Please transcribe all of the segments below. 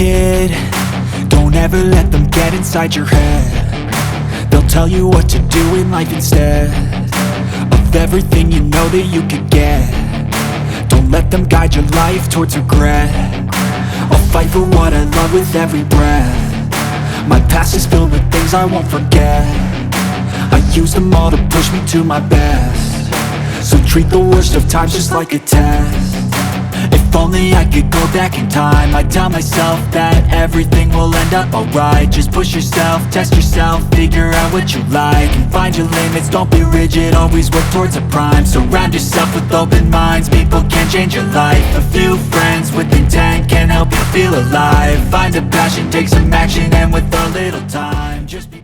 kid, don't ever let them get inside your head. They'll tell you what to do in life instead of everything you know that you could get. Don't let them guide your life towards regret. I'll fight for what I love with every breath. My past is filled with things I won't forget. I use them all to push me to my best. So treat the worst of times just like a test. If only I could go back in time, I'd tell myself that everything will end up alright. Just push yourself, test yourself, figure out what you like, and find your limits, don't be rigid, always work towards a prime. Surround yourself with open minds, people can change your life. A few friends with intent can help you feel alive. Find a passion, take some action, and with a little time, just be...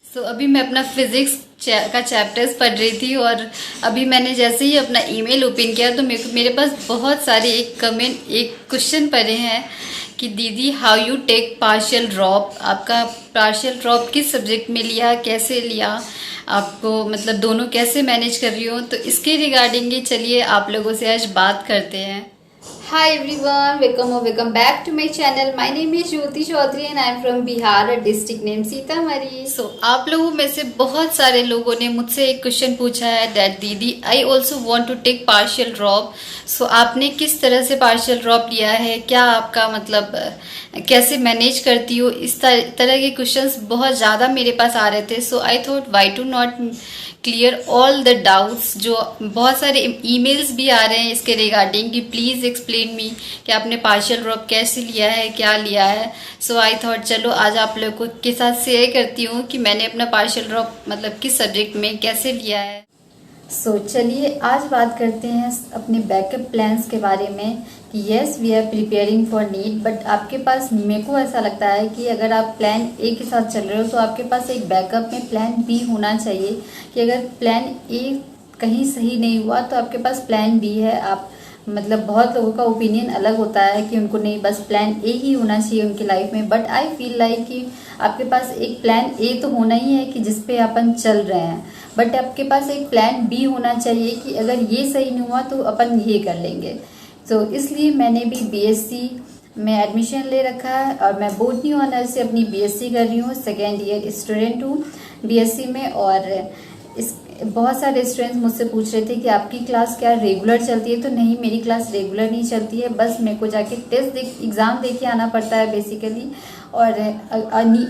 तो अभी मैं अपना physics का chapters पढ़ रही थी और अभी मैंने जैसे ही अपना ईमेल ओपन किया तो मेरे पास बहुत सारे एक क्वेश्चन पड़े हैं कि दीदी how you take partial drop, आपका पार्शियल ड्रॉप किस सब्जेक्ट में लिया, कैसे लिया, आपको मतलब दोनों कैसे मैनेज कर रही हो। तो इसके रिगार्डिंग ही चलिए आप लोगों से आज बात करते हैं। Hi everyone, welcome back to my channel. My name is Jyoti Chaudhary and I am from Bihar, a district named Sitamarhi. So आप लोगों में से बहुत सारे लोगों ने मुझसे एक क्वेश्चन पूछा है that दीदी I also want to take partial drop. So आपने किस तरह से partial drop लिया है, क्या आपका मतलब कैसे मैनेज करती हो, इस तरह के क्वेश्चंस बहुत ज़्यादा मेरे पास आ रहे थे। So I thought why to not clear all the doubts. जो बहुत सारे ईमेल्स भी आ रहे हैं इसके रिगार्डिंग कि प्लीज़ एक्सप्लेन मी कि आपने पार्शियल ड्रॉप कैसे लिया है, क्या लिया है। सो आई थॉट चलो आज आप लोगों के साथ शेयर करती हूँ कि मैंने अपना पार्शियल ड्रॉप मतलब किस सब्जेक्ट में कैसे लिया है। सो चलिए आज बात करते हैं अपने बैकअप प्लान्स के बारे में कि yes we are preparing for NEET, but आपके पास, मेरे को ऐसा लगता है कि अगर आप प्लान ए के साथ चल रहे हो तो आपके पास एक बैकअप में प्लान बी होना चाहिए कि अगर प्लान ए कहीं सही नहीं हुआ तो आपके पास प्लान बी है। आप मतलब बहुत लोगों का ओपिनियन अलग होता है कि उनको नहीं बस प्लान ए ही होना चाहिए उनकी लाइफ में, बट आई फील लाइक कि आपके पास एक प्लान ए तो होना ही है कि जिस पे अपन चल रहे हैं, बट आपके पास एक प्लान बी होना चाहिए कि अगर ये सही नहीं हुआ तो अपन ये कर लेंगे। तो इसलिए मैंने भी बीएससी में एडमिशन ले रखा है और मैं बोटनी ऑनर से अपनी बीएससी कर रही हूँ, सेकेंड ईयर स्टूडेंट हूँ बीएससी में। और इस बहुत सारे स्टूडेंट्स मुझसे पूछ रहे थे कि आपकी क्लास क्या रेगुलर चलती है, तो नहीं मेरी क्लास रेगुलर नहीं चलती है, बस मेरे को जाके एग्ज़ाम दे के आना पड़ता है बेसिकली। और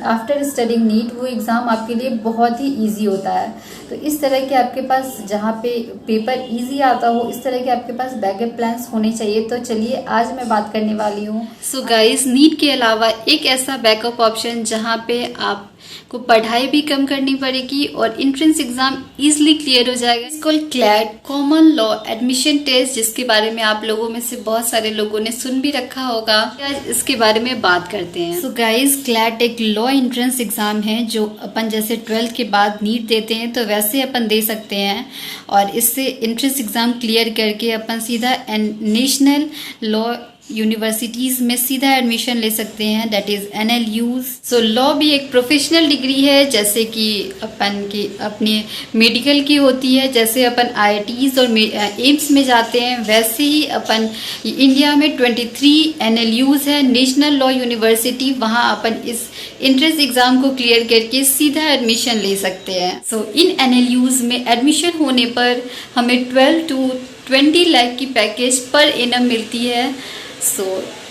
आफ्टर स्टडिंग नीट वो एग्ज़ाम आपके लिए बहुत ही इजी होता है। तो इस तरह के आपके पास जहाँ पे पेपर इजी आता हो इस तरह के आपके पास बैकअप प्लान्स होने चाहिए। तो चलिए आज मैं बात करने वाली हूँ। सो गाइस, नीट के अलावा एक ऐसा बैकअप ऑप्शन जहाँ पे आप को पढ़ाई भी कम करनी पड़ेगी और एंट्रेंस एग्जाम इजीली क्लियर हो जाएगा। इसको CLAT common law admission test, जिसके बारे में आप लोगों में से बहुत सारे लोगों ने सुन भी रखा होगा, आज इसके बारे में बात करते हैं। सो गाइस, क्लैट एक लॉ एंट्रेंस एग्जाम है जो अपन जैसे 12th के बाद नीट देते हैं तो वैसे अपन दे सकते हैं और इससे एंट्रेंस एग्जाम क्लियर करके अपन सीधा नेशनल लॉ यूनिवर्सिटीज़ में सीधा एडमिशन ले सकते हैं, that is NLUs। So law भी एक प्रोफेशनल डिग्री है जैसे कि अपन की अपनी मेडिकल की होती है, जैसे अपन IITs और एम्स में जाते हैं वैसे ही अपन इंडिया में 23 NLUs है, नेशनल लॉ यूनिवर्सिटी, वहाँ अपन इस एंट्रेंस एग्ज़ाम को क्लियर करके सीधा एडमिशन ले सकते हैं। सो इन NLUs में एडमिशन होने पर हमें 12 to 20 लाख की पैकेज पर एनम मिलती है। सो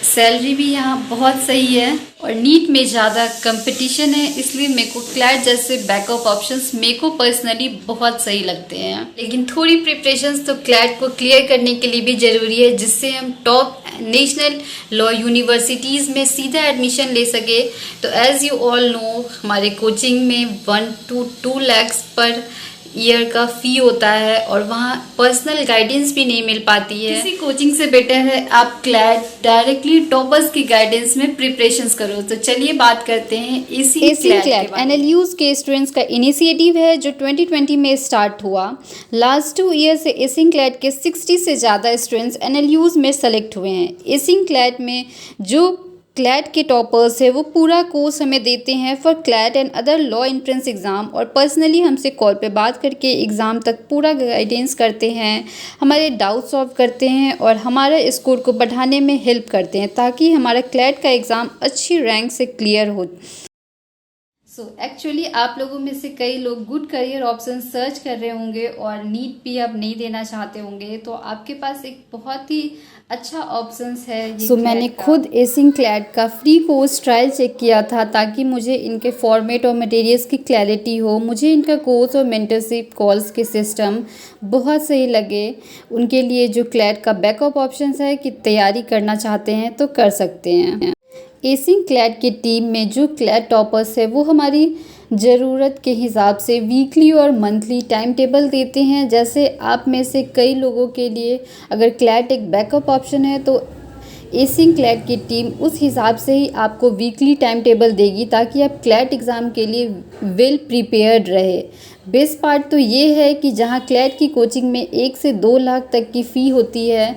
सैलरी भी यहाँ बहुत सही है और नीट में ज़्यादा कंपटीशन है, इसलिए मेरे को क्लैट जैसे बैकअप ऑप्शंस मेरे को पर्सनली बहुत सही लगते हैं। लेकिन थोड़ी प्रिपरेशंस तो क्लैट को क्लियर करने के लिए भी ज़रूरी है जिससे हम टॉप नेशनल लॉ यूनिवर्सिटीज़ में सीधा एडमिशन ले सके। तो एज़ यू ऑल नो हमारे कोचिंग में 1 to 2 lakhs पर ईयर का फ़ी होता है और वहाँ पर्सनल गाइडेंस भी नहीं मिल पाती है। किसी कोचिंग से बेटर है आप क्लैट डायरेक्टली टॉपर्स की गाइडेंस में प्रिपरेशंस करो। तो चलिए बात करते हैं एसिंग क्लैट। NLUs के स्टूडेंट्स का इनिशिएटिव है जो 2020 में स्टार्ट हुआ। लास्ट 2 ईयर से एसिंग क्लैट के 60 से ज़्यादा स्टूडेंट्स NLUs में सेलेक्ट हुए हैं। एसिंग क्लैट में जो क्लैट के टॉपर्स है वो पूरा कोर्स हमें देते हैं for CLAT and other law entrance exam, और पर्सनली हमसे कॉल पे बात करके एग्ज़ाम तक पूरा गाइडेंस करते हैं, हमारे डाउट सॉल्व करते हैं और हमारा स्कोर को बढ़ाने में हेल्प करते हैं ताकि हमारा क्लैट का एग्ज़ाम अच्छी रैंक से क्लियर हो। एक्चुअली आप लोगों में से कई लोग गुड करियर ऑप्शन सर्च कर रहे होंगे और नीट भी आप नहीं देना चाहते होंगे, तो आपके पास एक बहुत ही अच्छा ऑप्शंस है ये मैंने खुद एसिंग क्लैट का फ्री कोर्स ट्रायल चेक किया था ताकि मुझे इनके फॉर्मेट और मटेरियल्स की क्लैरिटी हो। मुझे इनका कोर्स और मेंटरशिप कॉल्स के सिस्टम बहुत सही लगे। उनके लिए जो क्लैट का बैकअप ऑप्शंस है कि तैयारी करना चाहते हैं तो कर सकते हैं। एसिंग क्लैट की टीम में जो क्लैट टॉपर्स है वो हमारी ज़रूरत के हिसाब से वीकली और मंथली टाइम टेबल देते हैं। जैसे आप में से कई लोगों के लिए अगर क्लैट एक बैकअप ऑप्शन है तो एसिंग क्लैट की टीम उस हिसाब से ही आपको वीकली टाइम टेबल देगी ताकि आप क्लैट एग्ज़ाम के लिए वेल प्रिपेयर्ड रहे। बेस्ट पार्ट तो ये है कि जहां क्लैट की कोचिंग में 1 से 2 लाख तक की फ़ी होती है,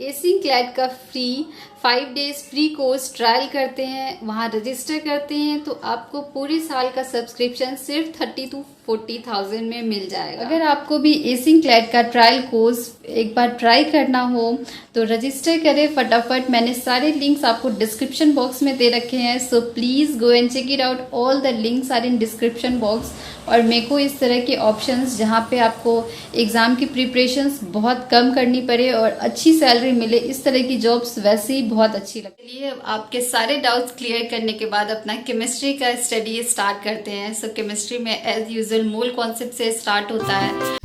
एसिंग क्लैट का free 5 days free course trial करते हैं, वहाँ रजिस्टर करते हैं तो आपको पूरे साल का सब्सक्रिप्शन सिर्फ 30 to 40,000 में मिल जाएगा। अगर आपको भी एसिंग क्लैट का ट्रायल कोर्स एक बार ट्राई करना हो तो रजिस्टर करें फटाफट। मैंने सारे लिंक्स आपको डिस्क्रिप्शन बॉक्स में दे रखे हैं, so please go and check it out. All the links are in description box. और मेरे को इस तरह के ऑप्शंस जहाँ पे आपको एग्ज़ाम की प्रिपरेशंस बहुत कम करनी पड़े और अच्छी सैलरी मिले, इस तरह की जॉब्स वैसे ही बहुत अच्छी लगती है। आपके सारे डाउट्स क्लियर करने के बाद अपना केमिस्ट्री का स्टडी स्टार्ट करते हैं। सो केमिस्ट्री में एज यूजुअल मोल कॉन्सेप्ट से स्टार्ट होता है।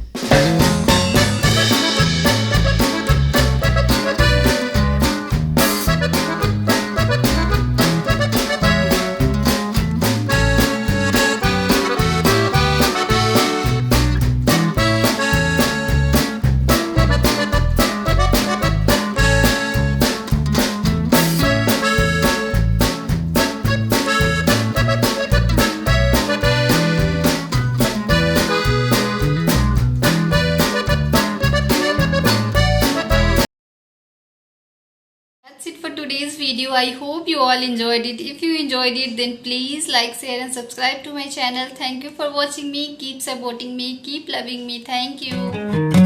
That's it for today's video. I hope you all enjoyed it. If you enjoyed it, then please like, share and subscribe to my channel. Thank you for watching me. Keep supporting me. Keep loving me. Thank you.